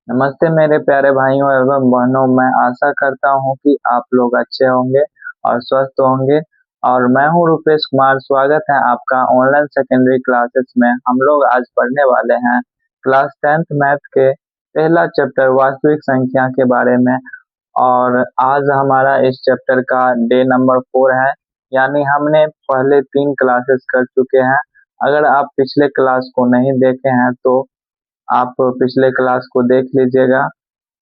नमस्ते मेरे प्यारे भाइयों एवं बहनों। मैं आशा करता हूं कि आप लोग अच्छे होंगे और स्वस्थ होंगे। और मैं हूं रुपेश कुमार। स्वागत है आपका ऑनलाइन सेकेंडरी क्लासेस में। हम लोग आज पढ़ने वाले हैं क्लास 10th मैथ के पहला चैप्टर वास्तविक संख्या के बारे में। और आज हमारा इस चैप्टर का डे नंबर 4 है, यानी हमने पहले 3 क्लासेस कर चुके हैं। अगर आप पिछले क्लास को नहीं देखे हैं तो आप पिछले क्लास को देख लीजिएगा।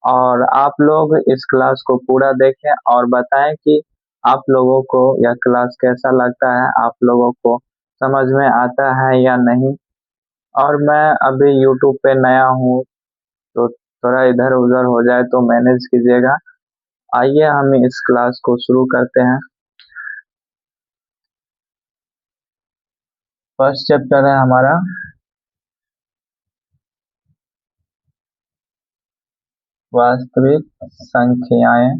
और आप लोग इस क्लास को पूरा देखें और बताएं कि आप लोगों को यह क्लास कैसा लगता है, आप लोगों को समझ में आता है या नहीं। और मैं अभी यूट्यूब पे नया हूँ तो थोड़ा इधर उधर हो जाए तो मैनेज कीजिएगा। आइए हम इस क्लास को शुरू करते हैं। फर्स्ट चैप्टर है हमारा वास्तविक संख्याएं,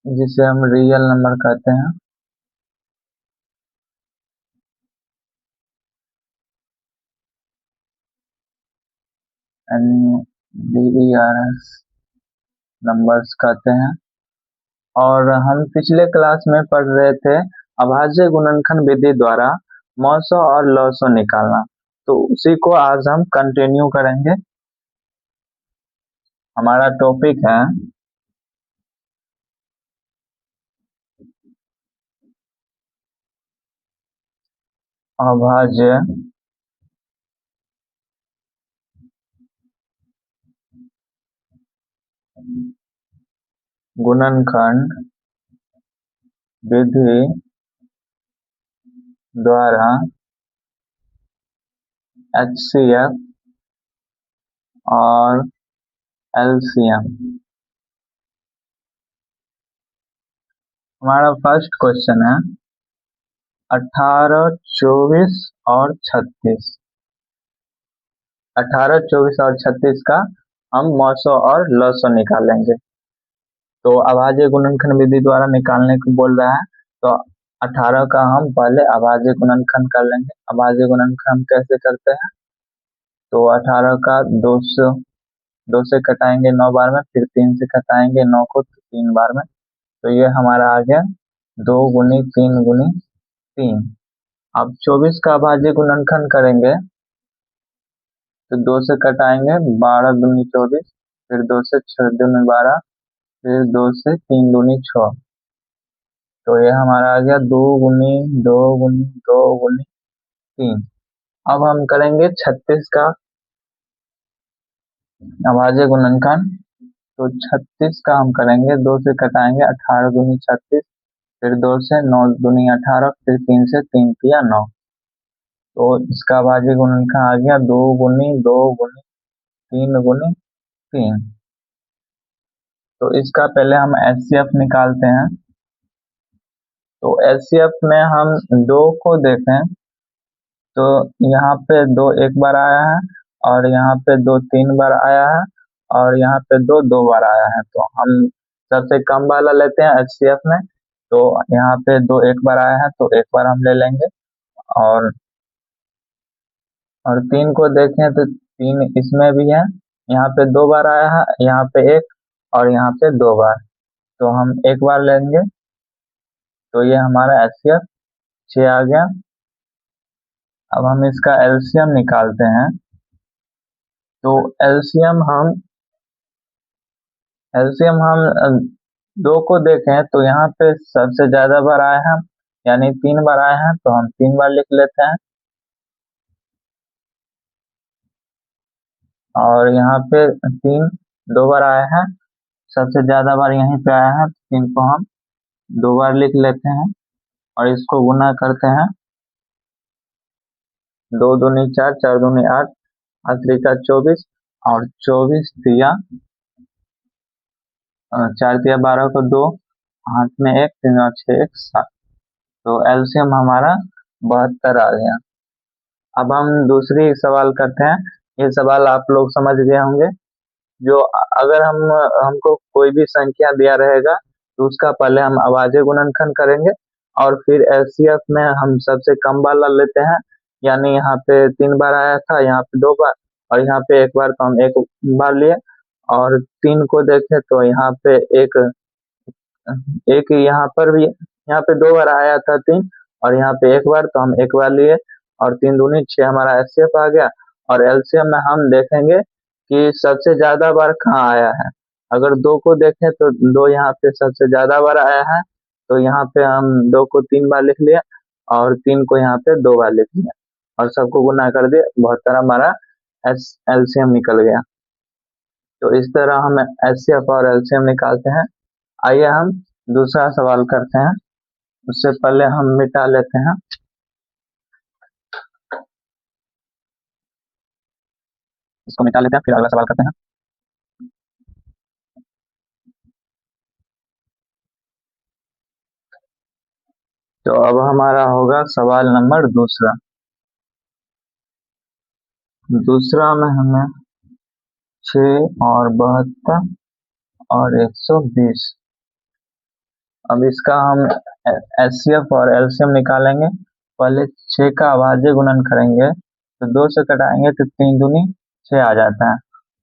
जिसे हम रियल नंबर कहते हैं। NDERS नंबर्स कहते हैं। और हम पिछले क्लास में पढ़ रहे थे अभाज्य गुणनखंड विधि द्वारा मौसो और लौसो निकालना। तो उसी को आज हम कंटिन्यू करेंगे। हमारा टॉपिक है अभाज्य गुणनखंड विधि द्वारा HCF और LCM। हमारा फर्स्ट क्वेश्चन है 18, 24 और 36। 18, 24 और 36 का हम मौसो और लौसो निकालेंगे। तो अभाज्य गुणनखंड विधि द्वारा निकालने को बोल रहा है, तो 18 का हम पहले अभाज्य गुणनखंड कर लेंगे। अभाज्य गुणनखंड हम कैसे करते हैं, तो 18 का 2 से कटाएंगे 9 बार में, फिर 3 से कटाएंगे 9 को 3 बार में। तो ये हमारा आ गया 2 गुनी 3 गुनी 3। अब 24 का अभाज्य गुणनखंड करेंगे तो 2 से कटाएंगे 12 दूनी 24, फिर 2 से 6 दूनी 12, फिर 2 से 3 दूनी 6। तो ये हमारा आ गया 2 गुनी 2 गुनी 2 गुनी 3। अब हम करेंगे 36 का अभाज्य गुणनखंड। तो 36 का हम करेंगे 2 से कटाएंगे 18 दूनी 36, फिर 2 से 9 दूनी 18, फिर 3 से 3 तिया 9। तो इसका अभाज्य गुणनखंड आ गया 2 गुनी 2 गुनी 3 गुनी 3। तो इसका पहले हम HCF निकालते हैं। तो HCF में हम 2 को देखें तो यहाँ पे 2 एक बार आया है, और यहाँ पे 2 3 बार आया है, और यहाँ पे 2 2 बार आया है। तो हम सबसे कम वाला लेते हैं HCF में। तो यहाँ पे 2 एक बार आया है तो एक बार हम ले लेंगे। और 3 को देखें तो 3 इसमें भी है, यहाँ पे 2 बार आया है, यहाँ पे 1 और यहाँ पे 2 बार। तो हम एक बार लेंगे। तो ये हमारा HCF 6 आ गया। अब हम इसका LCM निकालते हैं। तो एलसीएम हम 2 को देखें तो यहाँ पे सबसे ज्यादा बार आए हैं, यानी 3 बार आए हैं, तो हम 3 बार लिख लेते हैं। और यहाँ पे 3 2 बार आए हैं, सबसे ज्यादा बार यहीं पे आया है, तो 3 को हम 2 बार लिख लेते हैं और इसको गुना करते हैं। 2 दूनी 4, 4 दूनी 8, 8 का 24, और 24 तिया 4 तिया 12 को 2, हाथ में 1, 3 और 6 1 7। तो एलसीएम हमारा 72 आ गया। अब हम दूसरी सवाल करते हैं। ये सवाल आप लोग समझ गए होंगे। जो अगर हमको कोई भी संख्या दिया रहेगा तो उसका पहले हम अभाज्य गुणनखंड करेंगे, और फिर एचसीएफ में हम सबसे कम वाला लेते हैं, यानी यहाँ पे 3 बार आया था, यहाँ पे 2 बार, और यहाँ पे 1 बार, तो हम 1 बार लिए। और 3 को देखें तो यहाँ पे एक एक यहाँ पर भी, यहाँ पे 2 बार आया था 3, और यहाँ पे 1 बार, तो हम 1 बार लिए। और 3 दूनी 6 हमारा एचसीएफ आ गया। और एलसीएम में हम देखेंगे कि सबसे ज्यादा बार कहाँ आया है। अगर 2 को देखें तो 2 यहाँ पे सबसे ज्यादा बार आया है, तो यहाँ पे हम 2 को 3 बार लिख लिया, और 3 को यहाँ पे 2 बार लिख लिया, और सबको गुना कर दिए, 72 हमारा एलसीएम निकल गया। तो इस तरह हम एचसीएफ और एलसीएम निकालते हैं। आइए हम दूसरा सवाल करते हैं। उससे पहले हम मिटा लेते हैं। इसको मिटा लेते हैं, फिर अगला सवाल करते हैं। तो अब हमारा होगा सवाल नंबर दूसरा। दूसरा में हमें 6 और 72 और 120। अब इसका हम एचसीएफ और एलसीएम निकालेंगे। पहले 6 का अभाज्य गुणन करेंगे, तो 2 से कटाएंगे तो 3 दूनी 6 आ जाता है।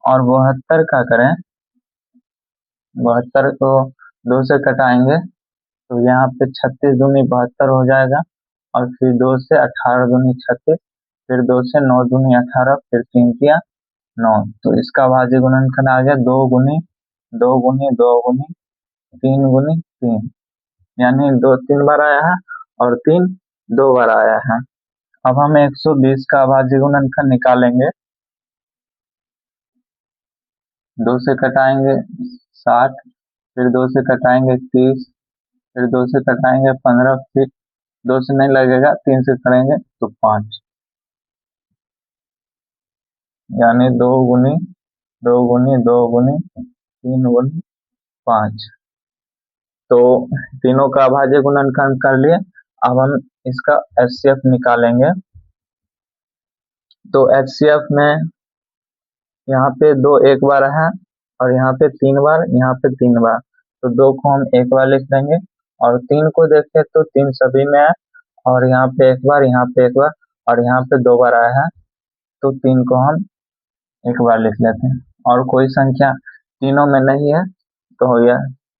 और 72 का करें, 72 को 2 से कटाएंगे तो यहाँ पे 36 दूनी 72 हो जाएगा। और फिर 2 से 18 दूनी 36, फिर 2 से 9 दूनी 18, फिर 3 किया 9। तो इसका अभाज्य गुणनखंड आ गया 2 गुनी 2 गुनी 2 गुनी 3 गुनी 3, यानी 2 3 बार आया है और 3 2 बार आया है। अब हम 120 का अभाज्य गुणनखंड निकालेंगे। 2 से कटाएंगे 60, फिर 2 से कटाएंगे 30, फिर 2 से कटाएंगे 15, फिर 2 से नहीं लगेगा, 3 से करेंगे तो 5, यानी 2 गुनी 2 गुनी 2 गुनी 3 गुनी 5। तो तीनों का अभाज्य गुणनखंड कर लिए। अब हम इसका एचसीएफ निकालेंगे। तो एचसीएफ में यहाँ पे 2 1 बार है, और यहाँ पे 3 बार, यहाँ पे 3 बार, तो 2 को हम 1 बार लिख देंगे। और 3 को देखें तो 3 सभी में है, और यहाँ पे 1 बार, यहाँ पे 1 बार, और यहाँ पे 2 बार आया है, तो 3 को हम 1 बार लिख लेते हैं। और कोई संख्या तीनों में नहीं है, तो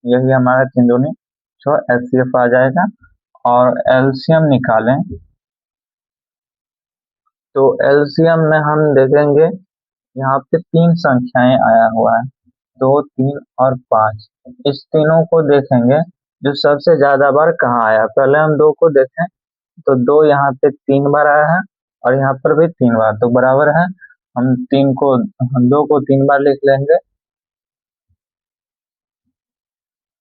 यही हमारा 3 दूनी 6 एचसीएफ आ जाएगा। और एलसीएम निकालें, तो एलसीएम में हम देखेंगे यहाँ पे 3 संख्याएं आया हुआ है, 2 3 और 5। इस तीनों को देखेंगे जो सबसे ज्यादा बार कहाँ आया। पहले हम 2 को देखें, तो 2 यहाँ पे 3 बार आया है, और यहाँ पर भी 3 बार, तो बराबर है। हम 2 को 3 बार लिख लेंगे।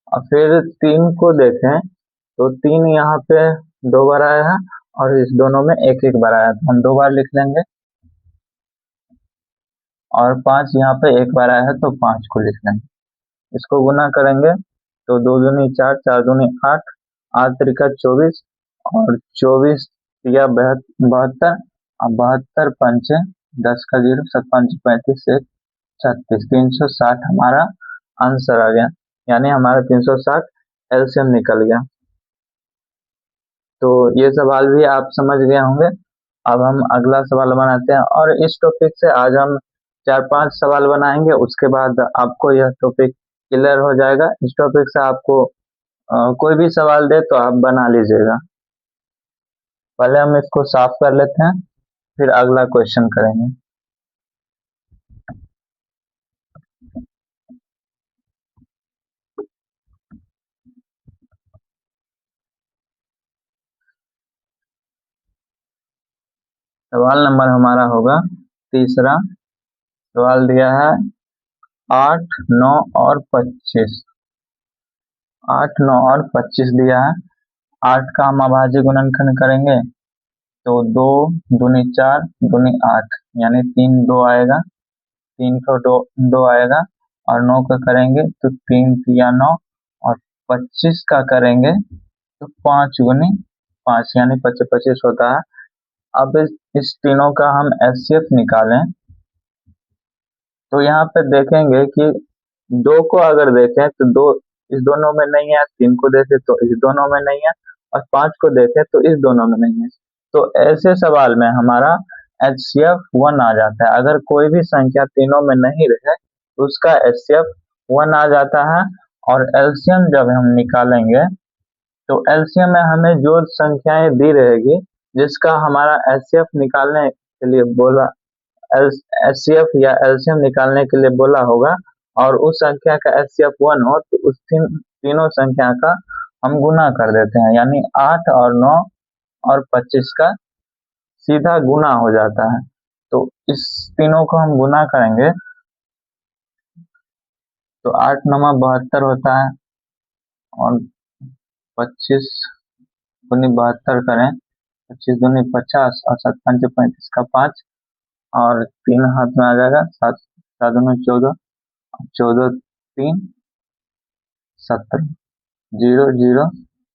और फिर 3 को देखें, तो 3 यहाँ पे 2 बार आया है, और इस दोनों में 1 1 बार आया, तो हम 2 बार लिख लेंगे। और 5 यहाँ पे 1 बार आया है, तो 5 को लिख लेंगे। इसको गुना करेंगे तो 2 दूनी 4, 4 दूनी 8, 8 त्रिका 24, और 24 या 72, और 72 पंचे 10 का 0, 7 5 35, 1 36, 360 हमारा आंसर आ गया। यानी हमारा 360 एलसीएम निकल गया। तो ये सवाल भी आप समझ गए होंगे। अब हम अगला सवाल बनाते हैं, और इस टॉपिक से आज हम 4 5 सवाल बनाएंगे। उसके बाद आपको यह टॉपिक क्लियर हो जाएगा। इस टॉपिक से आपको कोई भी सवाल दे तो आप बना लीजिएगा। पहले हम इसको साफ कर लेते हैं, फिर अगला क्वेश्चन करेंगे। सवाल नंबर हमारा होगा तीसरा। सवाल दिया है 8 9 और 25। 8 9 और 25 दिया है। 8 का हम अभाज्य गुणनखंड करेंगे, तो 2 दूनी 4 दूनी 8, यानी 3 2 आएगा, 3 को 2 आएगा। और 9 का करेंगे तो 3 3 9, और 25 का करेंगे तो 5 गुनी 5, यानी 25 25 होता है। अब इस तीनों का हम एचसीएफ निकालें, तो यहाँ पे देखेंगे कि 2 को अगर देखें तो 2 इस दोनों में नहीं है, 3 को देखें तो इस दोनों में नहीं है, और 5 को देखें तो इस दोनों में नहीं है। तो ऐसे सवाल में हमारा HCF 1 आ जाता है। अगर कोई भी संख्या तीनों में नहीं रहे तो उसका HCF 1 आ जाता है। और एलसीएम जब हम निकालेंगे तो एलसीएम में हमें जो संख्याएं दी रहेगी जिसका हमारा HCF निकालने के लिए बोला, HCF या एलसीएम निकालने के लिए बोला होगा, और उस संख्या का HCF 1 हो तो उस तीनों संख्या का हम गुना कर देते हैं, यानी 8 और 9 और 25 का सीधा गुना हो जाता है। तो इस तीनों को हम गुना करेंगे तो 8 9 72 होता है, और 25 दूनी 72 करें, 25 दूनी 50 और 7 5 35 का 5, और 3 हाथ में आ जाएगा, 7 7 दूनी 14, 14 3 17, 0 0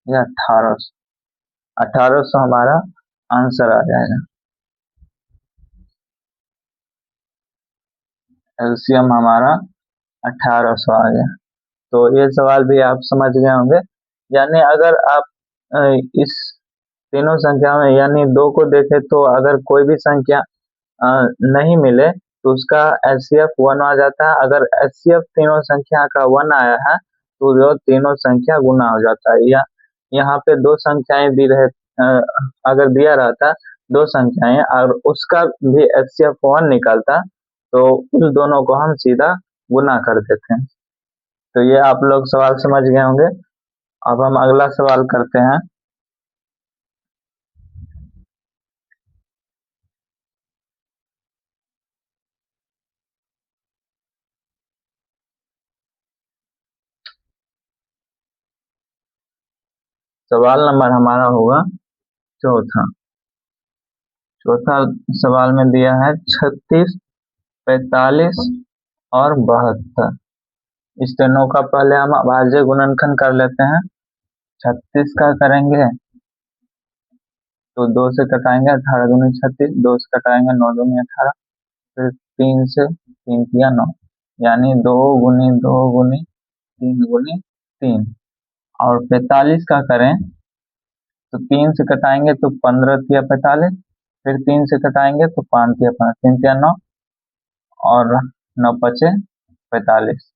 या 1800, 1800 हमारा आंसर आ जाएगा। एलसीएम हमारा 1800 आ गया। तो ये सवाल भी आप समझ गए होंगे। यानी अगर आप इस तीनों संख्या में यानी 2 को देखें तो अगर कोई भी संख्या नहीं मिले तो उसका HCF 1 आ जाता है। अगर HCF तीनों संख्या का 1 आया है तो जो तीनों संख्या गुना हो जाता है। या यहाँ पे दो संख्याएं दी रहे, अगर दिया रहता दो संख्याएं और उसका भी HCF 1 निकलता तो उस दोनों को हम सीधा गुना कर देते हैं। तो ये आप लोग सवाल समझ गए होंगे। अब हम अगला सवाल करते हैं। सवाल नंबर हमारा होगा चौथा। चौथा सवाल में दिया है 36, 45 और 72। इस तीनों का पहले हम अभाज्य गुणनखंड कर लेते हैं। 36 का करेंगे तो 2 से कटाएंगे, 18 दूनी 36, 2 से कटाएंगे 9 दूनी 18, फिर 3 से 3 तिया 9, यानी 2 गुनी 2 गुनी 3 गुनी 3। और 45 का करें तो 3 से कटाएंगे तो 15 तिया 45, फिर 3 से कटाएंगे तो 5 तिया 5, 3 तिया 9 और 9 पचे 45।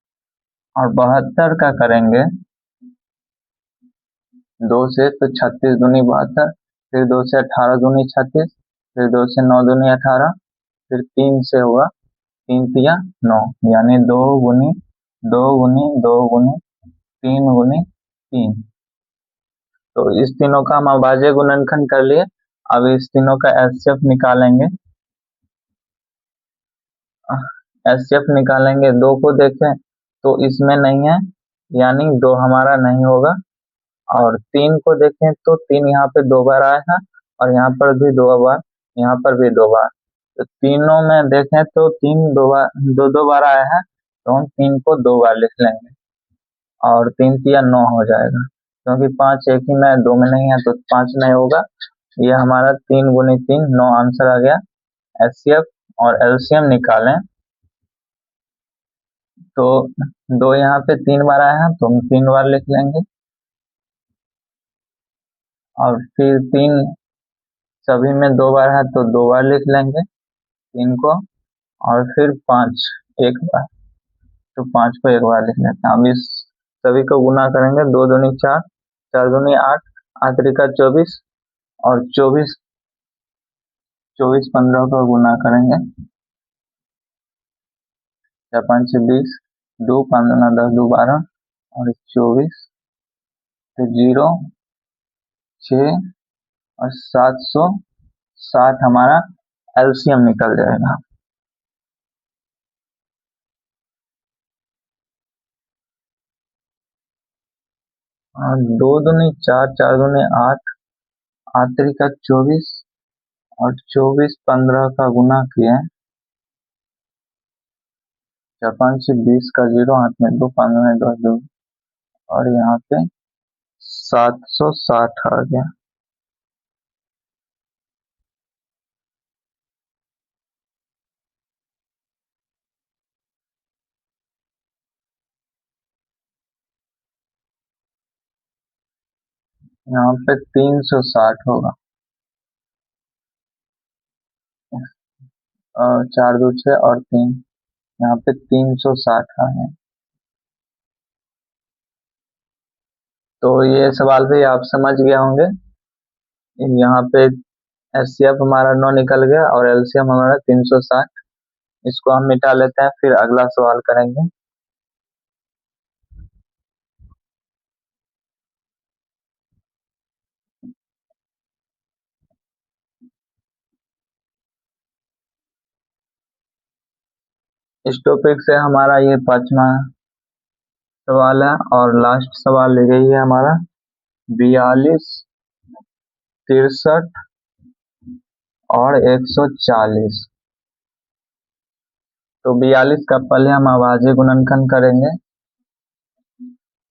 और 72 का करेंगे 2 से तो 36 दूनी 72, फिर 2 से 18 दूनी 36, फिर 2 से 9 दूनी 18, फिर 3 से होगा 3 तिया 9, यानी 2 गुनी 2 गुनी 2 गुनी 3 गुनी 3। तो इस तीनों का हम अभाज्य गुणनखंड कर लिए। अब इस तीनों का HCF निकालेंगे। HCF निकालेंगे, 2 को देखें तो इसमें नहीं है, यानी 2 हमारा नहीं होगा। और 3 को देखें तो 3 यहाँ पे 2 बार आया है, और यहाँ पर भी 2 बार, यहाँ पर भी 2 बार। तो तीनों में देखें तो 3 2 बार 2 बार आया है, तो हम 3 को 2 बार लिख लेंगे, और 3 तिया 9 हो जाएगा, क्योंकि 5 एक ही में 2 में नहीं है तो 5 नहीं होगा। ये हमारा 3 गुनी 3 9 आंसर आ गया। HCF और LCM निकालें तो 2 यहाँ पे 3 बार आया है तो हम 3 बार लिख लेंगे, और फिर 3 सभी में 2 बार है तो 2 बार लिख लेंगे 3 को, और फिर 5 एक बार, तो 5 को एक बार लिख लेते हैं। अब इस सभी को गुना करेंगे, 2 दूनी 4, 4 दूनी 8, आखिरी का 24, और 24 24 15 को गुना करेंगे, 4 5 20, 2 5 दूना 10, 2 12, और 24, तो 0 6 और 760 हमारा LCM निकल जाएगा। और 2 दूनी 4, 4 दूनी 8, आखिरी का 24, और 24 15 का गुना किए, 4 5 20 का 0, हाथ में 2 5 में 10 2, और यहाँ पे 760 आ गया। यहाँ पे 360 होगा। 4 दो 6 और 3, यहाँ पे 360 है। तो ये सवाल भी आप समझ गए होंगे। यहाँ पे एचसीएफ हमारा 9 निकल गया और एलसीएम हमारा 360। इसको हम मिटा लेते हैं, फिर अगला सवाल करेंगे। इस टॉपिक से हमारा ये 5वां सवाल है और लास्ट सवाल ले गई है हमारा 42, 63 और 140। तो 42 का पहले हम अभाज्य गुणनखंड करेंगे।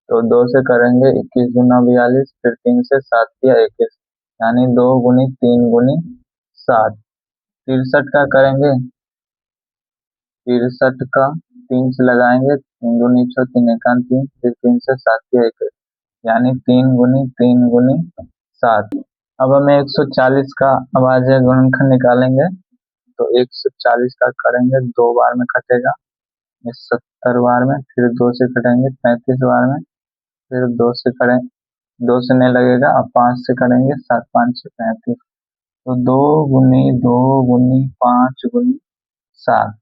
तो 2 से करेंगे 21 गुना 42, फिर 3 से 7 या 21, यानी 2 गुनी 3 गुनी 7। 63 का करेंगे, 63 का 3 से लगाएंगे, 3 दूनी 6, 3 एकान 3, फिर 3 से 7 या 21, यानी 3 गुनी 7। अब हमें 140 का अभाज्य गुणनखंड निकालेंगे। तो 140 का करेंगे, 2 बार में कटेगा, 70 बार में, फिर 2 से कटेंगे 35 बार में, फिर 2 से करें, 2 से नहीं लगेगा, अब 5 से करेंगे, 7 5 से 35। तो 2 गुनी 5 गुनी 7।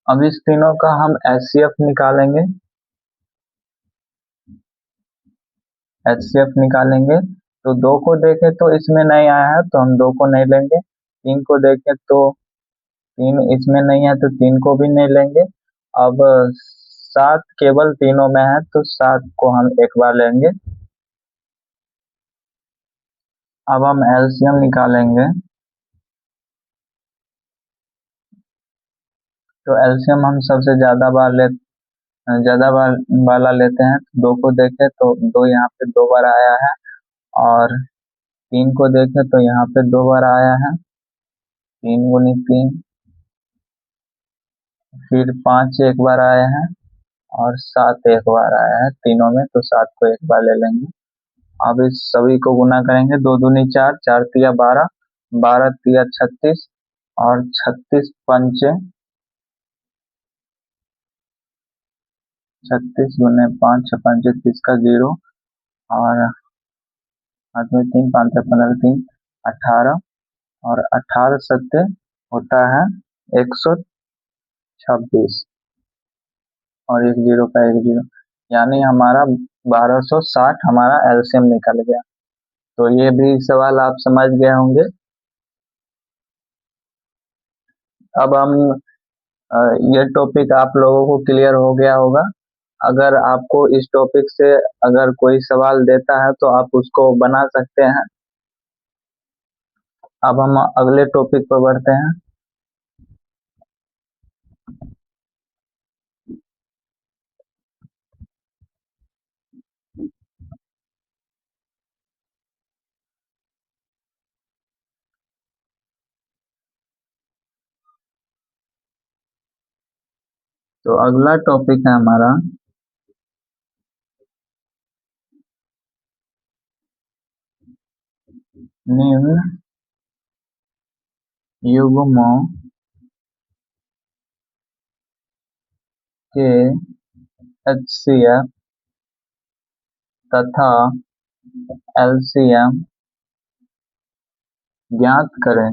अब इस तीनों का हम एचसीएफ निकालेंगे। एचसीएफ निकालेंगे तो 2 को देखें तो इसमें नहीं आया है, तो हम 2 को नहीं लेंगे। 3 को देखें तो 3 इसमें नहीं है, तो 3 को भी नहीं लेंगे। अब 7 केवल तीनों में है, तो 7 को हम एक बार लेंगे। अब हम एलसीएम निकालेंगे। तो एलसीएम हम सबसे ज्यादा बार वाला लेते हैं। 2 को देखें तो 2 यहाँ पे 2 बार आया है, और 3 को देखें तो यहाँ पे 2 बार आया है, 3 गुनी 3। फिर 5 एक बार आया है और 7 एक बार आया है तीनों में, तो 7 को एक बार ले लेंगे। अब इस सभी को गुना करेंगे, 2 दूनी 4, 4 तिया 12, 12 तिया 36 और 36 पंचे 36 गुने 5 पंचे 30 का 0, और हाथ में 3 5 15 3 18, और 18 सत्ते होता है 126, और एक 0 का 1 0, यानी हमारा 1260 हमारा एलसीएम निकल गया। तो ये भी सवाल आप समझ गए होंगे। अब हम ये टॉपिक आप लोगों को क्लियर हो गया होगा। अगर आपको इस टॉपिक से अगर कोई सवाल देता है तो आप उसको बना सकते हैं। अब हम अगले टॉपिक पर बढ़ते हैं। तो अगला टॉपिक है हमारा निम्न युग्मों के एचसीएफ तथा एलसीएम ज्ञात करें।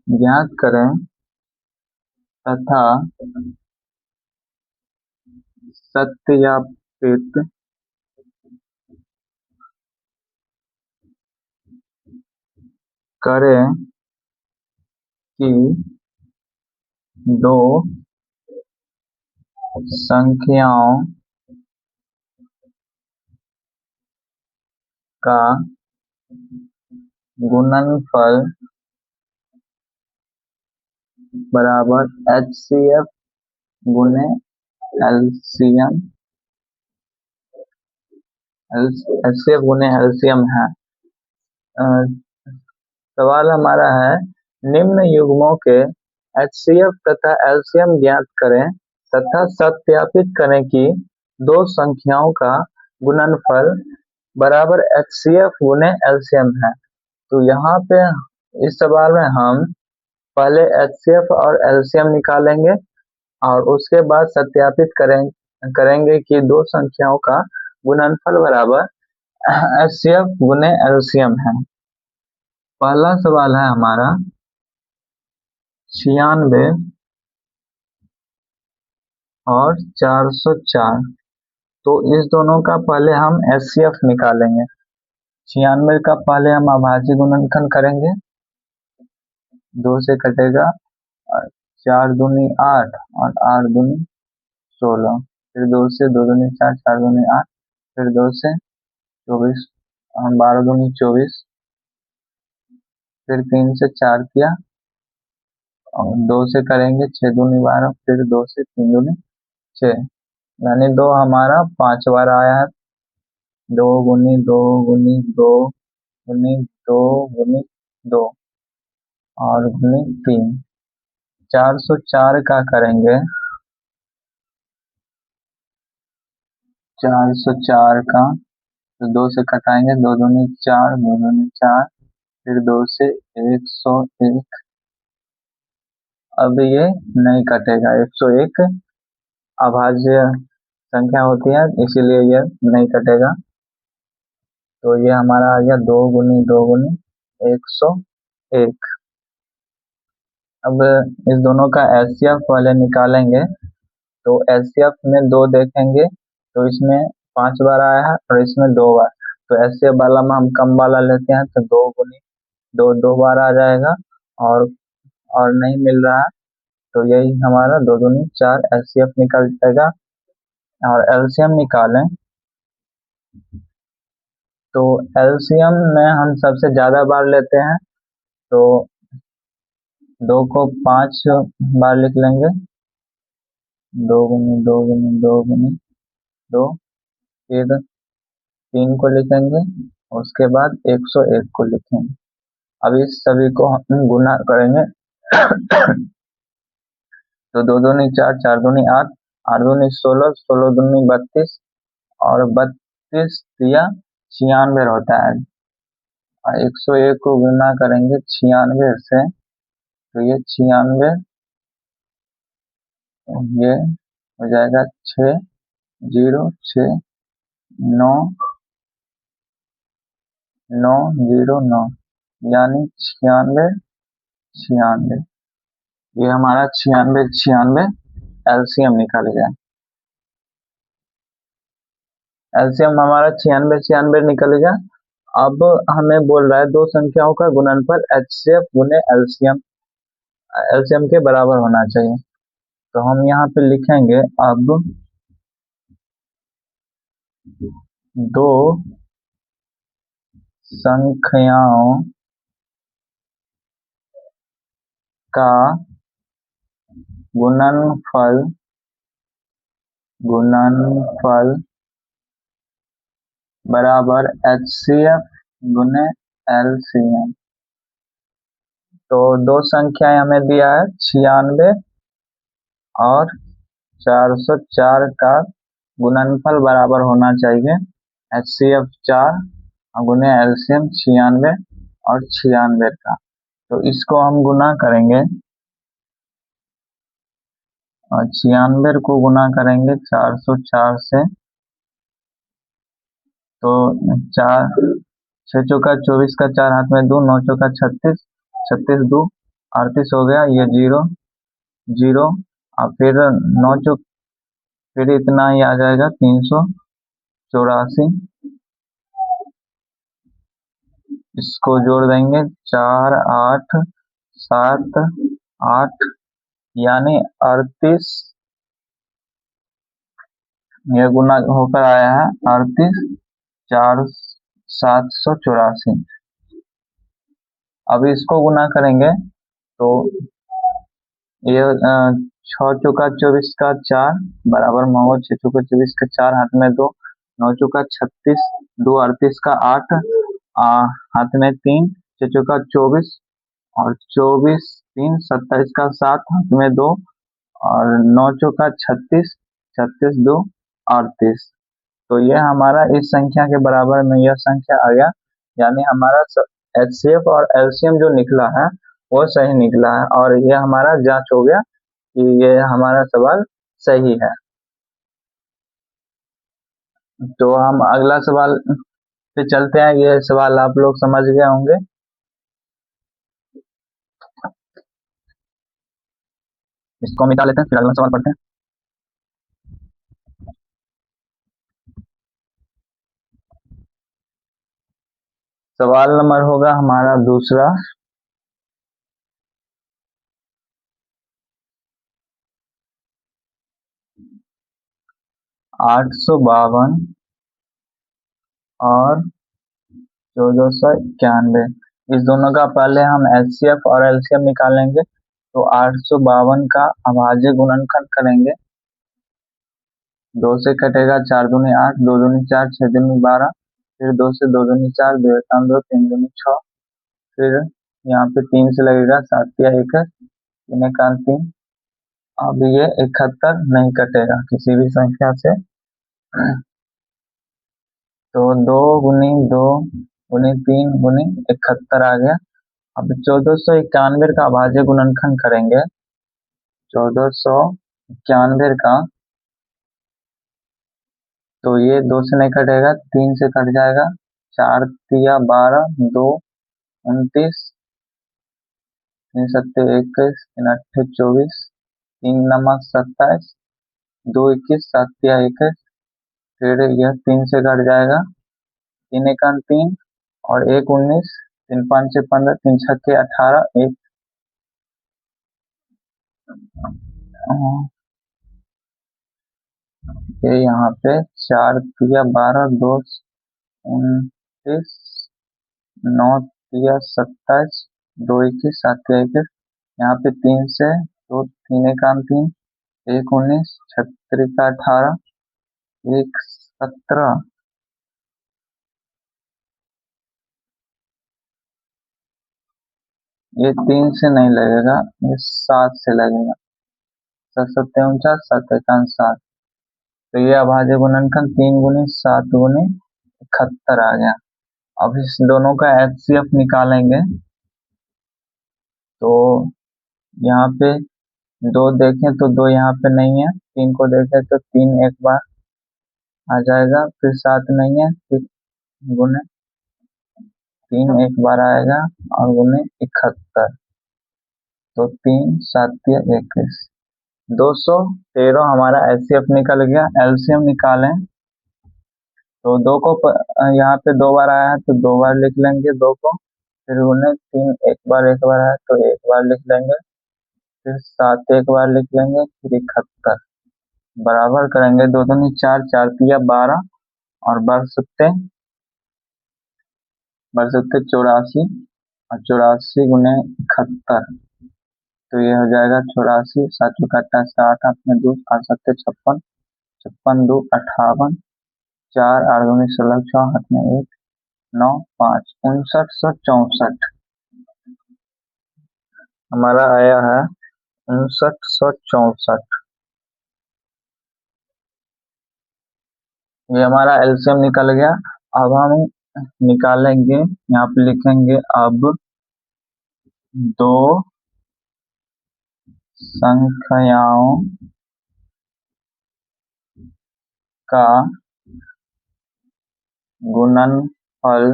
ज्ञात करें तथा सत्यापित करें कि दो संख्याओं का गुणनफल बराबर एचसीएफ गुने एलसीएम एचसीएफ गुने एलसीएम है। सवाल हमारा है निम्न युग्मों के एचसीएफ तथा एलसीएम ज्ञात करें तथा सत्यापित करें कि दो संख्याओं का गुणनफल बराबर HCF गुने LCM है। तो यहाँ पे इस सवाल में हम पहले HCF और LCM निकालेंगे और उसके बाद सत्यापित करेंगे कि दो संख्याओं का गुणनफल बराबर HCF गुने LCM है। पहला सवाल है हमारा 96 और 404। तो इस दोनों का पहले हम HCF निकालेंगे। 96 का पहले हम अभाज्य गुणनखंड करेंगे, 2 से कटेगा, और 4 दूनी 8 और 8 दूनी 16, फिर 2 से 2 दूनी 4, 4 दूनी 8, फिर 2 से 24, 12 दूनी 24, फिर 3 से 4 किया और 2 से करेंगे 6 दूनी 12, फिर 2 से 3 दूनी 6, यानी 2 हमारा 5 बार आया है। 2 गुनी 2 गुनी 2 गुनी 2 गुनी 2 और गुनी 3। 404 का करेंगे, 404 का तो 2 से कटाएंगे, 2 दूनी 4, 2 दूनी 4, फिर 2 से 101। अब ये नहीं कटेगा, 101 अभाज्य संख्या होती है, इसीलिए ये नहीं कटेगा। तो ये हमारा आ गया 2 गुनी 2 गुनी 101। अब इस दोनों का HCF पहले निकालेंगे। तो HCF में 2 देखेंगे तो इसमें 5 बार आया है और इसमें 2 बार। तो HCF वाला में हम कम वाला लेते हैं तो 2 गुनी 2 2 बार आ जाएगा, और नहीं मिल रहा है तो यही हमारा 2 दूनी 4 HCF निकल जाएगा। और LCM निकालें तो LCM में हम सबसे ज्यादा बार लेते हैं, तो 2 को 5 बार लिख लेंगे, 2 गुनी 2 गुनी 2 गुनी 2, फिर 3 को लिखेंगे, उसके बाद 101 को लिखेंगे। अब इस सभी को हम गुना करेंगे तो 2 दूनी 4, 4 दूनी 8, 8 दूनी 16, 16 दूनी 32 और 32 या 96 होता है। और 101 को गुना करेंगे 96 से, तो ये 96 ये हो जाएगा 6 0 6 9 9 0 9, यानी 96 96। ये हमारा 96 96 LCM निकल गया। LCM हमारा 96 96 निकल गया। अब हमें बोल रहा है दो संख्याओं का गुणनफल HCF गुने LCM के बराबर होना चाहिए। तो हम यहाँ पे लिखेंगे, अब दो संख्याओं का गुणनफल बराबर HCF गुने LCM। तो दो संख्याएं हमें दिया है 96 और 404 का गुणनफल बराबर होना चाहिए HCF 4 गुने LCM 96 और 96 का। तो इसको हम गुना करेंगे, और 96 को गुना करेंगे 404 से, तो 4 6 चौका 24 का 4 हाथ में 2, 9 चौका 36, 36 2 38 हो गया, ये 0 0, और फिर 9 चौक फिर इतना ही आ जाएगा 384। इसको जोड़ देंगे 4 8 7 8, यानी 38, यह गुना होकर आया है 38 4 784। अब इसको गुना करेंगे तो ये 6 चौका 24 का 4 बराबर में होगा 6 चौका 24 का 4 हाथ में 2, 9 चौका 36 2 38 का 8 हाथ में 3, 6 चौका 24 और 24 3 27 का 7 हाथ में 2, और 9 चौका 36 36 2 38। तो ये हमारा इस संख्या के बराबर में यह संख्या आ गया, यानी हमारा HCF और LCM जो निकला है वो सही निकला है, और ये हमारा जांच हो गया कि ये हमारा सवाल सही है। तो हम अगला सवाल पे चलते हैं। ये सवाल आप लोग समझ गए होंगे। इसको मिटा लेते हैं, फिर अगला सवाल पढ़ते हैं। सवाल नंबर होगा हमारा दूसरा। 852 और 1491, इस दोनों का पहले हम HCF और LCM निकालेंगे। तो 852 का अभाज्य गुणनखंड करेंगे, 2 से कटेगा 4 दूनी 8, 2 दूनी 4, 6 दूनी 12, फिर 2 से 2 दूनी 4, 2 एकाम 2, 3 दूनी 6, फिर यहाँ पे 3 से लगेगा 7 या 1, 3 एकाम 3। अब ये 71 नहीं कटेगा किसी भी संख्या से, तो 2 गुनी 2 गुनी 3 गुनी 71 आ गया। अब 1491 का अभाज्य गुणनखंड करेंगे, 1491 का, तो ये 2 से नहीं कटेगा, 3 से कट जाएगा, 4 तिया 12, 2 29, 3 सत्ते 21, 3 अट्ठे 24, 3 नमक 27, 2 21, 7 तिया 21, फिर यह 3 से कट जाएगा, 3 एकान 3 और 1 19, 3 पाँचे 15, 3 छक्के 18, 1 ये यहाँ पे 4 तिया 12, 2 29, 9 तिया 27, 2 21, 7 तिया 21, यहाँ पे 3 से, तो 3 एकाम 3, 1 19, 36 का 18, 1 17, ये 3 से नहीं लगेगा, ये 7 से लगेगा, 7 सत्ते 49, 7 एकान 7, तो ये अभाज्य गुणनखंड 3 गुनी 7 गुनी 71 आ गया। अब इस दोनों का HCF निकालेंगे, तो यहाँ पे 2 देखें तो 2 यहाँ पे नहीं है, 3 को देखें तो 3 एक बार आ जाएगा, फिर 7 नहीं है, फिर गुने 3 एक बार आएगा और गुने 71, तो 3 7 21, 213 हमारा HCF निकल गया। LCM निकालें, तो 2 को यहाँ पे 2 बार आया है तो 2 बार लिख लेंगे 2 को, फिर गुने 3 एक बार आया तो 1 बार लिख लेंगे, फिर 7 एक बार लिख लेंगे, फिर 71 बराबर करेंगे, 2 दूनी 4, 4 तिया 12 और बढ़ सकते 84, और 84 गुने 71, तो ये हो जाएगा 84, 7 चौका 60, 8 में 2, 8 सत्ते 56, 56 2 58, 4 8 दूनी 16, 6 हाथ में 1, 9 5, 5964 हमारा आया है, 5964। ये हमारा LCM निकल गया। अब हम निकालेंगे, यहाँ पे लिखेंगे अब 2 संख्याओं का गुणनफल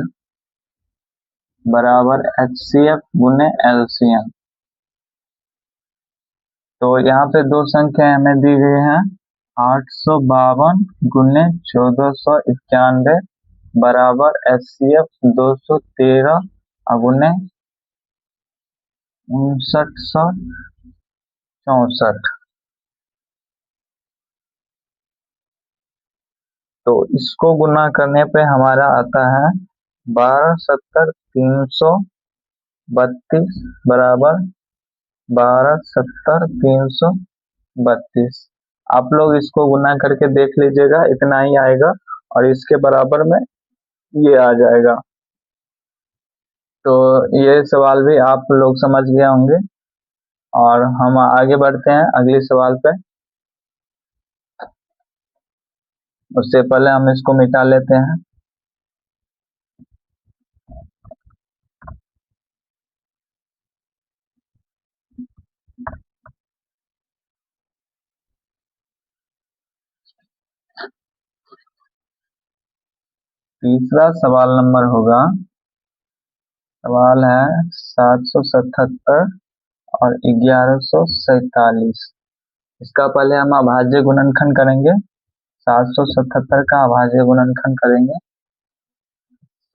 बराबर HCF गुने LCM। तो यहाँ पे 2 संख्या हमें दी गई हैं, 852 गुने 1491 बराबर HCF 213 गुने 5964। तो इसको गुना करने पे हमारा आता है 1270 332 बराबर 1270 332। आप लोग इसको गुना करके देख लीजिएगा, इतना ही आएगा और इसके बराबर में ये आ जाएगा। तो ये सवाल भी आप लोग समझ गए होंगे, और हम आगे बढ़ते हैं अगले सवाल पे। उससे पहले हम इसको मिटा लेते हैं। तीसरा सवाल नंबर होगा, सवाल है 777 और 1147। इसका पहले हम अभाज्य गुणनखंड करेंगे। 777 का अभाज्य गुणनखंड करेंगे।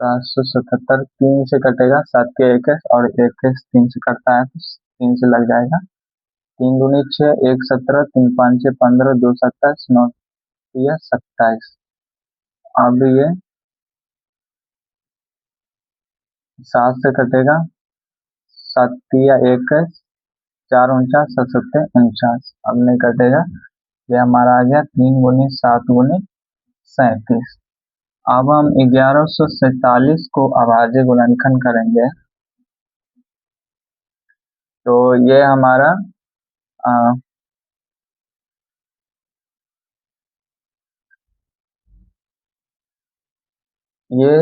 777 तीन से कटेगा, 7 के 21 और 21 तीन से कटता है तो तीन से लग जाएगा। 3 दूनी 6, 1 17, 3 5 6 15, 2 27, 9 27। अब ये 7 से कटेगा, 7 21, 4 49, 7 7 49। अब नहीं कटेगा, ये हमारा आ गया 3 गुनी 7 गुनी 37। अब हम 1147 को अभाज्य गुणनखंड करेंगे। तो ये हमारा आ, ये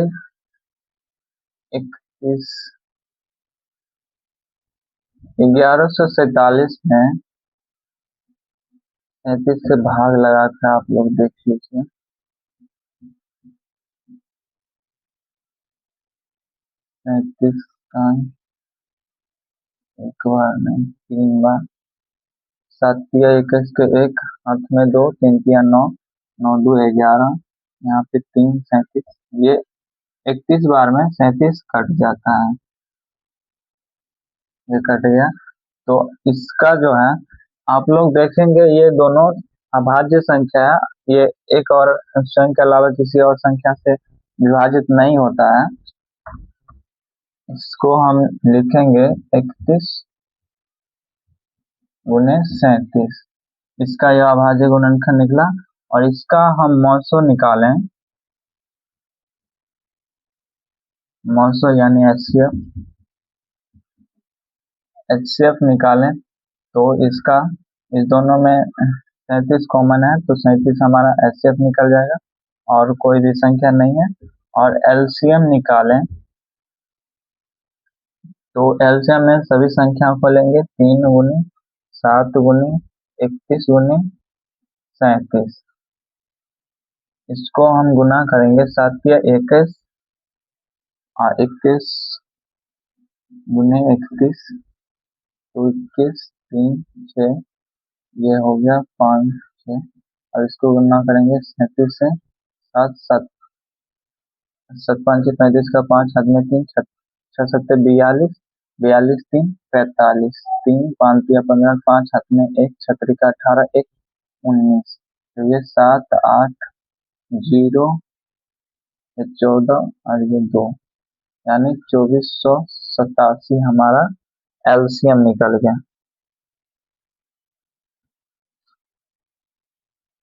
21 1147 में 37 से भाग लगा कर आप लोग देख लीजिए। 37 का एक बार नहीं, 3 बार। 7 तिया 21 के एक, हाथ में 2, 3 तिया 9, 9 2 11, यहाँ पे 3 37। ये 31 बार में 37 कट जाता है, ये कट गया। तो इसका जो है, आप लोग देखेंगे ये दोनों अभाज्य संख्या है। ये एक और स्वयं के अलावा किसी और संख्या से विभाजित नहीं होता है। इसको हम लिखेंगे 31 गुने 37। इसका यह अभाज्य गुणनखंड निकला। और इसका हम मौसो निकालें, मौसो यानी एचसीएफ निकालें, तो इसका इस दोनों में 37 कॉमन है तो 37 हमारा एचसीएफ निकल जाएगा और कोई भी संख्या नहीं है। और एलसीएम निकालें, तो एलसीएम में सभी संख्याओं को लेंगे, 3 गुनी 7 गुनी 31 गुनी 37। इसको हम गुना करेंगे, 7 तिया 21 और 21 गुने 31, तो 21 3 6, ये हो गया 5 6। और इसको गुना करेंगे 37 से, 7 7 7 5 6 35 का 5 हाथ में 3, 6 7 42, 42 3 45, 3 5 तिया 15, 5 हाथ में 1, छतरी का 18, 1 19। तो ये 7 8 0, ये 14 और ये 2, यानी 2487 हमारा एलसीएम निकल गया।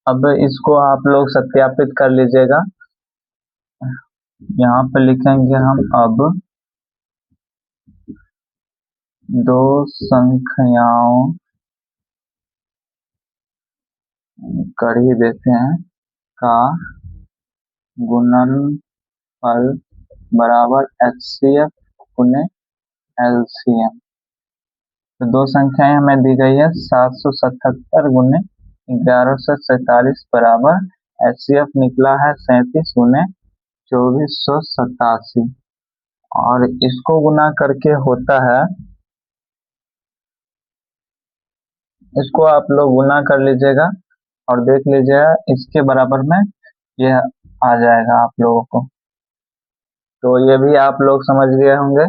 अब इसको आप लोग सत्यापित कर लीजिएगा। यहाँ पे लिखेंगे हम अब दो संख्याओं, कर ही देते हैं, का गुणनफल बराबर एचसीएफ गुने एलसीएम। तो दो संख्याएं हमें दी गई है, 777 गुने 1147 बराबर एचसीएफ निकला है 37 गुने 2487। और इसको गुना करके होता है, इसको आप लोग गुना कर लीजिएगा और देख लीजिएगा, इसके बराबर में यह आ जाएगा आप लोगों को। तो ये भी आप लोग समझ गए होंगे।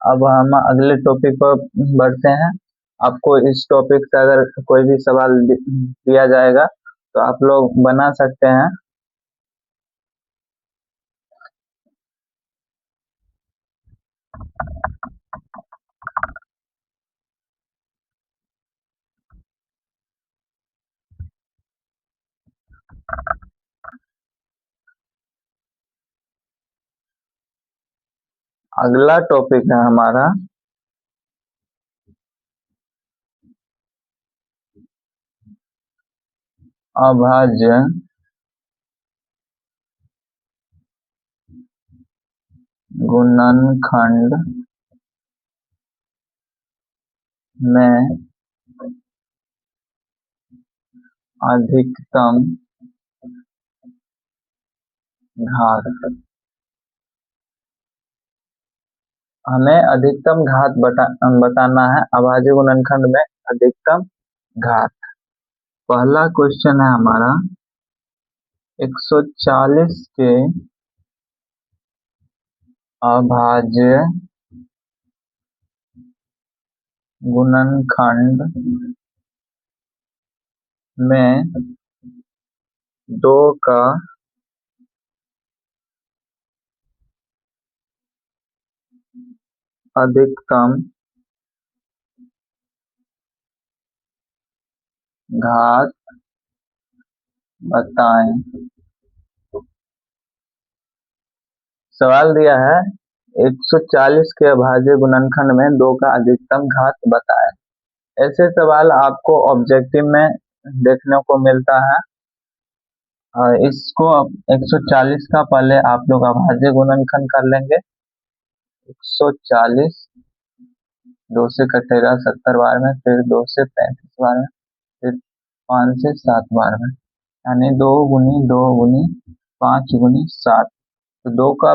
अब हम अगले टॉपिक पर बढ़ते हैं। आपको इस टॉपिक से अगर कोई भी सवाल दिया जाएगा तो आप लोग बना सकते हैं। अगला टॉपिक है हमारा अभाज्य गुणनखंड में अधिकतम घात। हमें अधिकतम घात बताना है अभाज्य गुणनखंड में अधिकतम घात। पहला क्वेश्चन है हमारा 140 के अभाज्य गुणनखंड में 2 का अधिकतम घात बताएं। सवाल दिया है 140 के अभाज्य गुणनखंड में 2 का अधिकतम घात बताएं। ऐसे सवाल आपको ऑब्जेक्टिव में देखने को मिलता है। इसको 140 का पहले आप लोग अभाज्य गुणनखंड कर लेंगे। 140 2 से कटेगा 70 बार में, फिर 2 से 35 बार में, फिर 5 से 7 बार में, यानी 2 गुनी 2 गुनी 5 गुनी 7। तो 2 का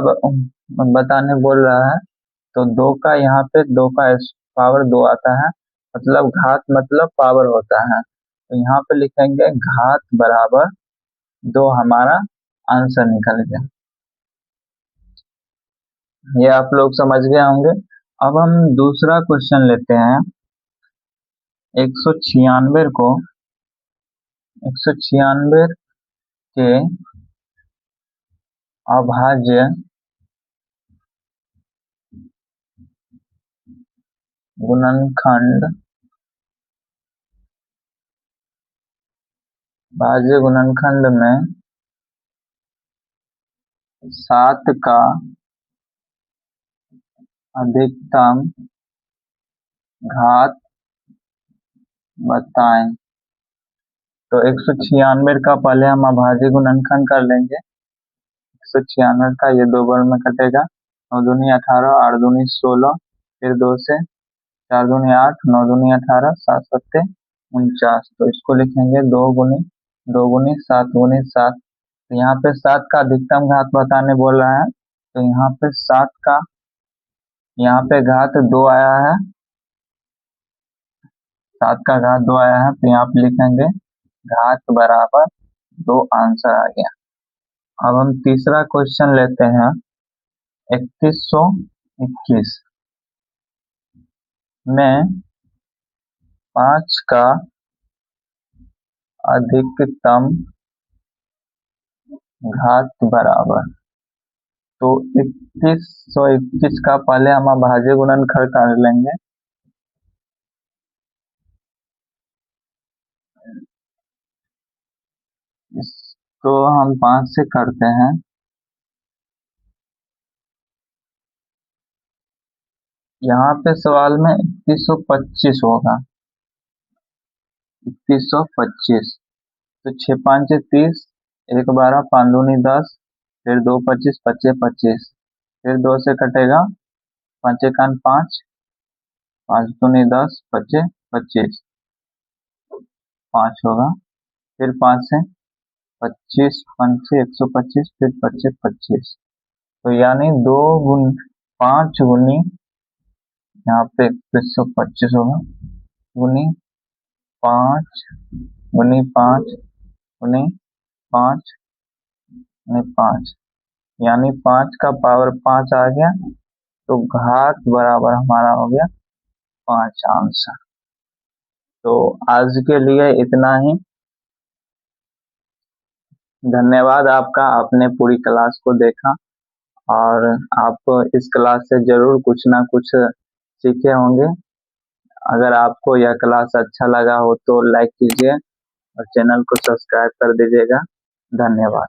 बताने बोल रहा है, तो 2 का यहाँ पे 2 का पावर 2 आता है, मतलब घात मतलब पावर होता है। तो यहाँ पे लिखेंगे घात बराबर 2, हमारा आंसर निकल गया। ये आप लोग समझ गए होंगे। अब हम दूसरा क्वेश्चन लेते हैं। 196 को 196 के अभाज्य गुणनखंड में 7 का अधिकतम घात बताएं। तो 196 का पहले हम अभाज्य गुणनखंड कर लेंगे। 196 का ये 2 बार में कटेगा, 9 दूनी 18, 8 दूनी 16, फिर 2 से 4 दूनी 8, 9 दूनी 18, 7 सत्ते 49। तो इसको लिखेंगे 2 गुनी 7 गुनी 7। तो यहाँ पे 7 का अधिकतम घात बताने बोल रहा है। तो यहाँ पे 7 का यहाँ पे घात 2 आया है, 7 का घात 2 आया है, तो यहाँ पे लिखेंगे घात बराबर 2, आंसर आ गया। अब हम तीसरा क्वेश्चन लेते हैं। 3121 में 5 का अधिकतम घात बराबर। तो 3121 का पहले हम अभाज्य गुणनखंड कर लेंगे। इसको हम 5 से करते हैं। यहाँ पे सवाल में 3125 होगा, 3125। तो 6 5 30, 1 12, 5 दूनी 10, फिर 2 25, 25 25, फिर 2 से कटेगा 5 1 5, 5 दूनी 10, 25 25, 5 होगा, फिर 5 से 25 5 125, फिर 25 25। तो यानी 2 गुनी 5 गुनी, यहाँ पे 125 होगा, गुनी 5 गुनी 5 गुनी 5 गुनी 5, यानी 5 का पावर 5 आ गया। तो घात बराबर हमारा हो गया 5, आंसर। तो आज के लिए इतना ही। धन्यवाद आपका, आपने पूरी क्लास को देखा और आप इस क्लास से जरूर कुछ ना कुछ सीखे होंगे। अगर आपको यह क्लास अच्छा लगा हो तो लाइक कीजिए और चैनल को सब्सक्राइब कर दीजिएगा। धन्यवाद।